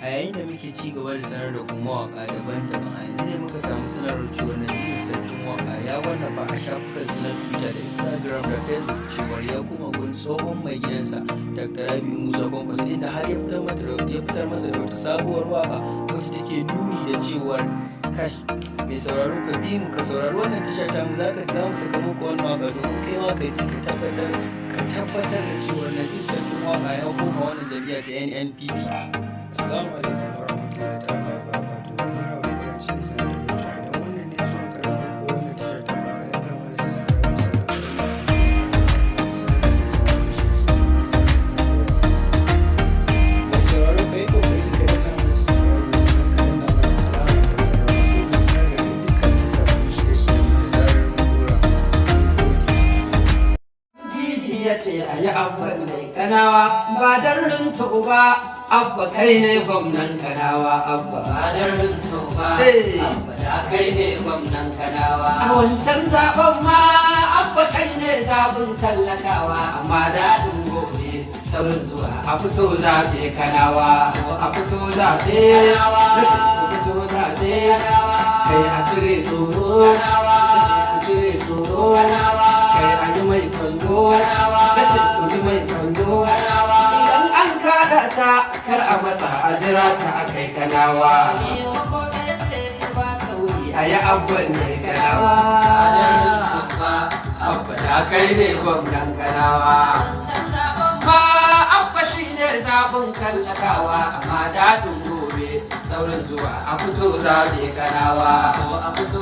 a yayin da muke ci gaba da sanar da kuma waka daban-daban a yanzu ne muka samu sanarwar cewa Naziru Sarkin Waka ya wallafa a shafukansa na Twitter da Instagram da Facebook cewar ya kuma gun tsohon mai gidansa Dr. Rabi'u Musa Kwankwaso inda har ya fitar masa da wata sabuwar waka wacce take nuni da cewar kash mai sauraro ka bi mu ka saurari wannan tasha ta mu za mu saka muku wannan waka domin kai ma ka ji ka tabbatar da cewar Naziru Sarkin Waka ya koma wannan jami'a ta NNPP. Assalamu alaikum warahmatullahi ta'ala wabarakatuh. Muna wa cikin sanar da cewa idan wannan ne zuwa karɓar ko wannan tasha ta maka da damar subscribe mai sauraro ka yi kokari ka danna mana subscribe sannan ka danna mana alamar ta karɓar domin sanar da kai dukkanin sabbin shirye-shiryen da zarar mun dora. Ya ce a yi abban mai kanawa ba don rinto ba, abba kai ne gwamnan kanawa, abba ba don rinto ba, abba da kai ne gwamnan kanawa. A wancan zaben ma abba kai ne zabun tallakawa, amma daɗin gobe saurin zuwa a fito zaɓe kanawa, a fito zaɓe, nace a fito zaɓe, kai a cire tsoro, nace a cire tsoro, kai a yi mai kwando, nace ku yi mai kwando. Idan an kada ta kar a masa a jira ta a kai kanawa. A yi abban ne kanawa. Abba da kai ne gwamnan kanawa. Ma abba shi ne zaɓin tallakawa, amma daɗin gobe saurin zuwa a fito zaɓe kanawa. A fito